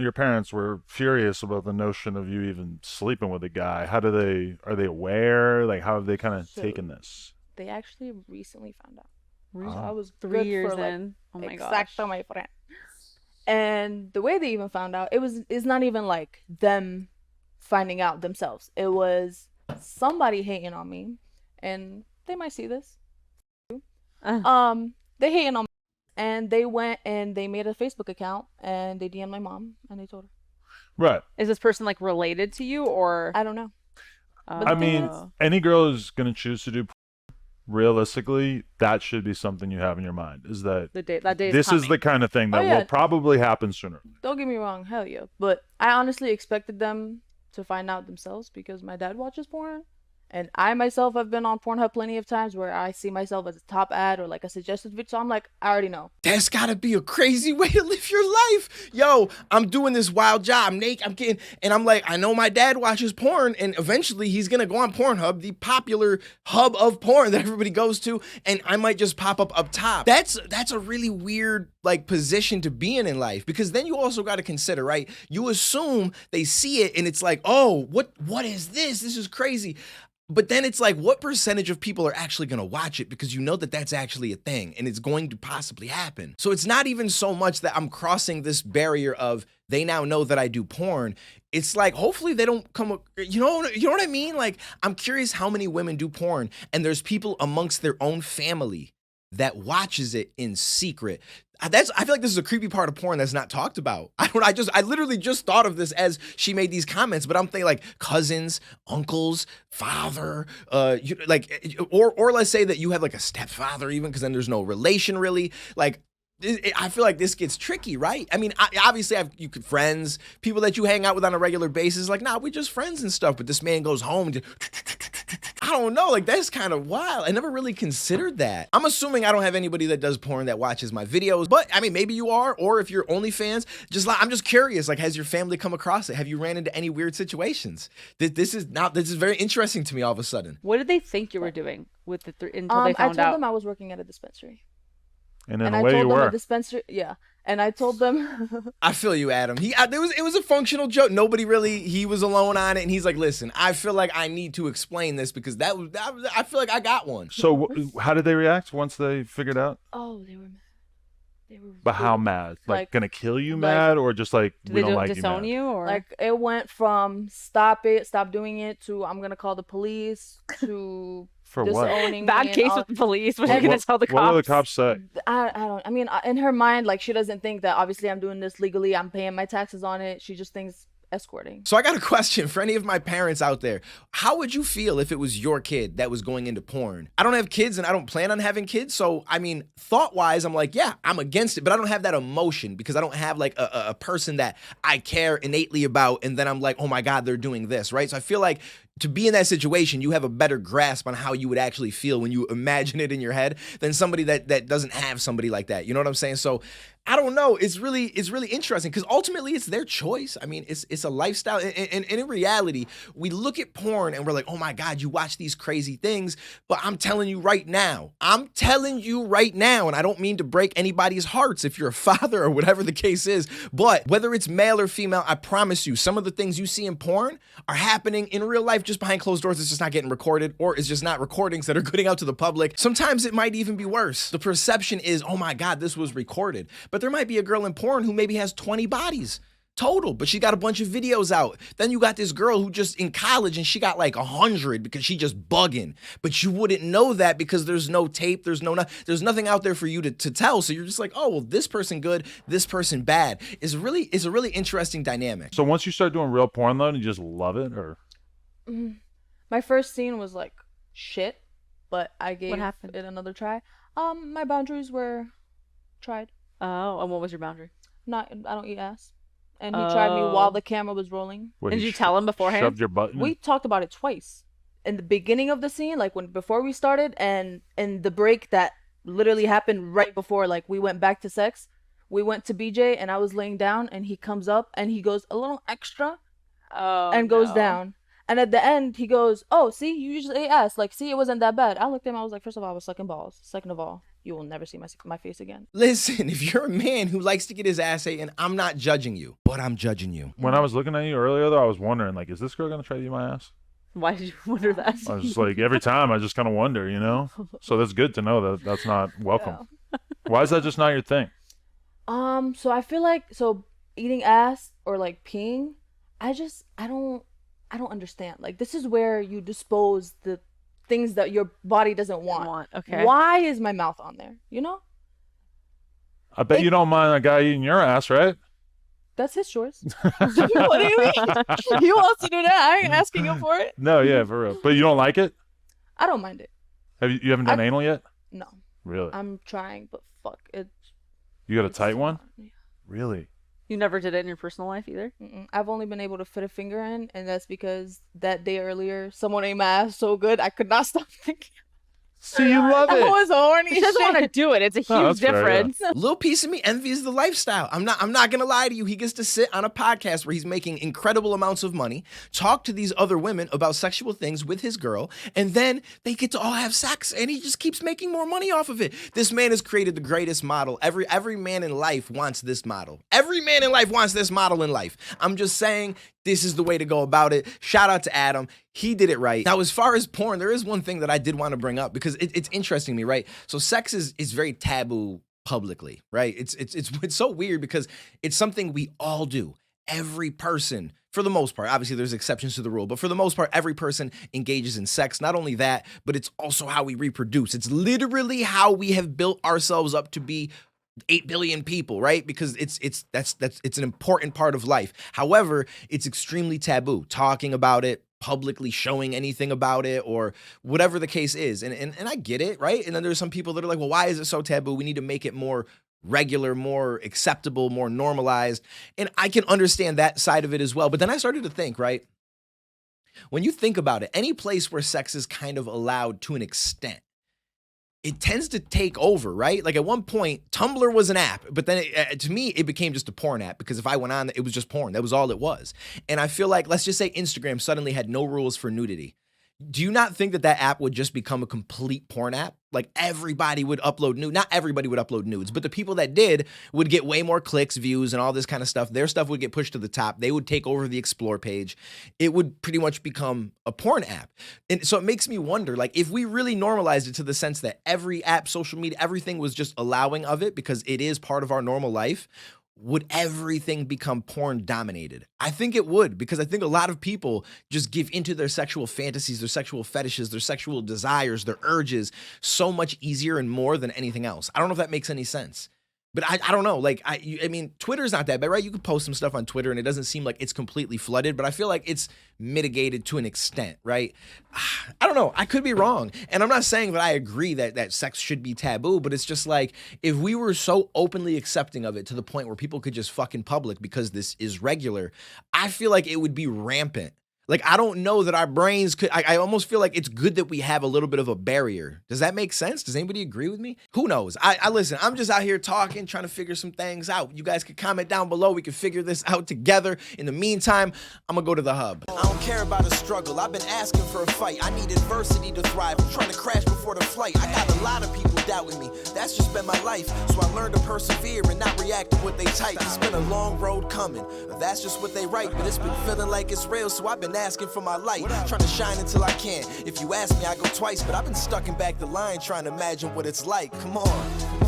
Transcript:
your parents were furious about the notion of you even sleeping with a guy. Are they aware? Like, how have they kind of So taken this? they actually recently found out. So I Oh, was Three good years for like in. Oh my gosh. exacto, my friend. And the way they even found out, it's not even like them finding out themselves. It was somebody hating on me, and they might see this. Uh, They hating on me, and they went and they made a Facebook account and they DM'd my mom and they told her. right. is this person like related to you or? I don't know. But I the thing mean, is, any girl who's gonna choose to do realistically, that should be something you have in your mind. Is that That day is this is coming. the kind of thing oh that will yeah, probably happen sooner. don't get me wrong, hell yeah. But I honestly expected them to find out themselves because my dad watches porn. And I myself have been on Pornhub plenty of times where I see myself as a top ad or like a suggested video. So I'm like, I already know. That's gotta be a crazy way to live your life. Yo, I'm doing this wild job. I'm naked. I'm getting, and I'm like, I know my dad watches porn, and eventually he's gonna go on Pornhub, the popular hub of porn that everybody goes to, and I might just pop up top. That's a really weird like position to be in life, because then you also got to consider, right? You assume they see it and it's like, oh, what is this? This is crazy. But then it's like, what percentage of people are actually going to watch it, because you know that that's actually a thing and it's going to possibly happen. So it's not even so much that I'm crossing this barrier of they now know that I do porn. It's like, hopefully they don't come, you know what I mean? Like, I'm curious how many women do porn and there's people amongst their own family that watches it in secret. I feel like this is a creepy part of porn that's not talked about. I literally just thought of this as she made these comments, but I'm thinking like cousins, uncles, father, or let's say that you have like a stepfather even, because then there's no relation really. Like, I feel like this gets tricky, right? I mean, obviously, you could friends, people that you hang out with on a regular basis. Like, nah, we just friends and stuff. But this man goes home. I don't know. Like, that's kind of wild. I never really considered that. I'm assuming I don't have anybody that does porn that watches my videos. But I mean, maybe you are, or if you're OnlyFans, I'm just curious. Like, has your family come across it? Have you ran into any weird situations? This is very interesting to me all of a sudden. What did they think you were doing with until they I found told out? them I was working at a dispensary. And in And a I way, you told them a were. dispensary, yeah. And I told them, I feel you, Adam. It was a functional joke. Nobody really, he was alone on it, and he's like, "Listen, I feel like I need to explain this because I feel like I got one." So, how did they react once they figured out? oh, they were mad. They were But how really- mad? Like, like- gonna kill you like- mad, or just like Did we they don't like you disown mad? you or? Like it went from stop doing it to I'm gonna call the police to For what? disowning Bad me and case all- with the police. What What, are you gonna tell the cops? what will the cops say? I don't. I mean, in her mind, like she doesn't think that obviously I'm doing this legally. I'm paying my taxes on it. She just thinks escorting. So I got a question for any of my parents out there. How would you feel if it was your kid that was going into porn? I don't have kids and I don't plan on having kids. So, I mean, thought-wise, I'm like, yeah, I'm against it, but I don't have that emotion because I don't have like a person that I care innately about. And then I'm like, oh my God, they're doing this, right? So I feel like to be in that situation, you have a better grasp on how you would actually feel when you imagine it in your head than somebody that doesn't have somebody like that. You know what I'm saying? So I don't know. It's really interesting because ultimately it's their choice. I mean, it's a lifestyle. And in reality, we look at porn and we're like, oh my God, you watch these crazy things. But I'm telling you right now, and I don't mean to break anybody's hearts if you're a father or whatever the case is, but whether it's male or female, I promise you, some of the things you see in porn are happening in real life just behind closed doors. It's just not getting recorded, or it's just not recordings that are getting out to the public. Sometimes it might even be worse. The perception is, oh my God, this was recorded. But there might be a girl in porn who maybe has 20 bodies total, but she got a bunch of videos out. Then you got this girl who just in college and she got like 100 because she just bugging. But you wouldn't know that because there's no tape, there's nothing out there for you to tell. So you're just like, oh well, this person good, this person bad. It's a really interesting dynamic. So once you start doing real porn, though, and you just love it, or My first scene was like shit, but I gave What happened? it another try. My boundaries were tried. Oh, and what was your boundary? I don't eat ass. And he tried me while Oh. the camera was rolling. what, Did he you tell him beforehand? Shoved your butt in? We talked about it twice. In the beginning of the scene, like before we started, and in the break that literally happened right before like we went back to sex. We went to BJ and I was laying down and he comes up and he goes a little extra Oh, and goes no. down. And at the end he goes, "Oh, see, you just ate ass. Like, see, it wasn't that bad." I looked at him, I was like, first of all, I was sucking balls. Second of all, you will never see my face again. Listen, if you're a man who likes to get his ass ate, and I'm not judging you, but I'm judging you. When I was looking at you earlier, though, I was wondering, like, is this girl gonna try to eat my ass? Why did you wonder that? I was just like, every time, I just kind of wonder, you know. So that's good to know that that's not welcome. Why is that just not your thing? So I feel like eating ass or like peeing, I don't understand. Like, this is where you dispose the things that your body doesn't want. Okay. Why is my mouth on there? You know? I bet you don't mind a guy eating your ass, right? That's his choice. What do you mean? He wants to do that. I ain't asking him for it. No, yeah, for real. But you don't like it? I don't mind it. You haven't done anal yet? No. Really? I'm trying, but fuck it. You got a tight one? Yeah. Really? You never did it in your personal life either? I've only been able to fit a finger in, and that's because that day earlier, someone ate my ass so good, I could not stop thinking. See, you love I it. was horny. He doesn't want to do it. It's a Oh, huge that's fair, yeah. difference. A little piece of me envies the lifestyle. I'm not gonna lie to you. He gets to sit on a podcast where he's making incredible amounts of money, talk to these other women about sexual things with his girl, and then they get to all have sex, and he just keeps making more money off of it. This man has created the greatest model. Every man in life wants this model. Every man in life wants this model in life. I'm just saying, this is the way to go about it. Shout out to Adam. He did it right. Now, as far as porn, there is one thing that I did want to bring up because it's interesting to me, right? So sex is very taboo publicly, right? It's so weird because it's something we all do. Every person, for the most part, obviously there's exceptions to the rule, but for the most part, every person engages in sex. Not only that, but it's also how we reproduce. It's literally how we have built ourselves up to be 8 billion people, right? Because it's an important part of life. However, it's extremely taboo talking about it, publicly showing anything about it, or whatever the case is. And I get it, right? And then there's some people that are like, well, why is it so taboo? We need to make it more regular, more acceptable, more normalized. And I can understand that side of it as well. But then I started to think, right? When you think about it, any place where sex is kind of allowed to an extent, it tends to take over, right? Like at one point, Tumblr was an app, but then to me, it became just a porn app because if I went on, it was just porn. That was all it was. And I feel like, let's just say Instagram suddenly had no rules for nudity. Do you not think that that app would just become a complete porn app? Like everybody would upload nudes. Not everybody would upload nudes, but the people that did would get way more clicks, views, and all this kind of stuff. Their stuff would get pushed to the top. They would take over the explore page. It would pretty much become a porn app. And so it makes me wonder, like, if we really normalized it to the sense that every app, social media, everything was just allowing of it because it is part of our normal life, would everything become porn dominated? I think it would, because I think a lot of people just give into their sexual fantasies, their sexual fetishes, their sexual desires, their urges so much easier and more than anything else. I don't know if that makes any sense. But I don't know. Like, I mean, Twitter's not that bad, right? You could post some stuff on Twitter and it doesn't seem like it's completely flooded, but I feel like it's mitigated to an extent, right? I don't know. I could be wrong. And I'm not saying that I agree that sex should be taboo, but it's just like, if we were so openly accepting of it to the point where people could just fuck in public because this is regular, I feel like it would be rampant. Like, I don't know that our brains could, I almost feel like it's good that we have a little bit of a barrier. Does that make sense? Does anybody agree with me? Who knows? I listen, I'm just out here talking, trying to figure some things out. You guys could comment down below. We can figure this out together. In the meantime, I'm gonna go to the hub. I don't care about a struggle. I've been asking for a fight. I need adversity to thrive. I'm trying to crash before the flight. I got a lot of people doubting me. That's just been my life. So I learned to persevere and not react to what they type. It's been a long road coming. That's just what they write. But it's been feeling like it's real, so I've been asking for my light, trying to shine until I can. If you ask me, I go twice, but I've been stuck in back the line trying to imagine what it's like. Come on.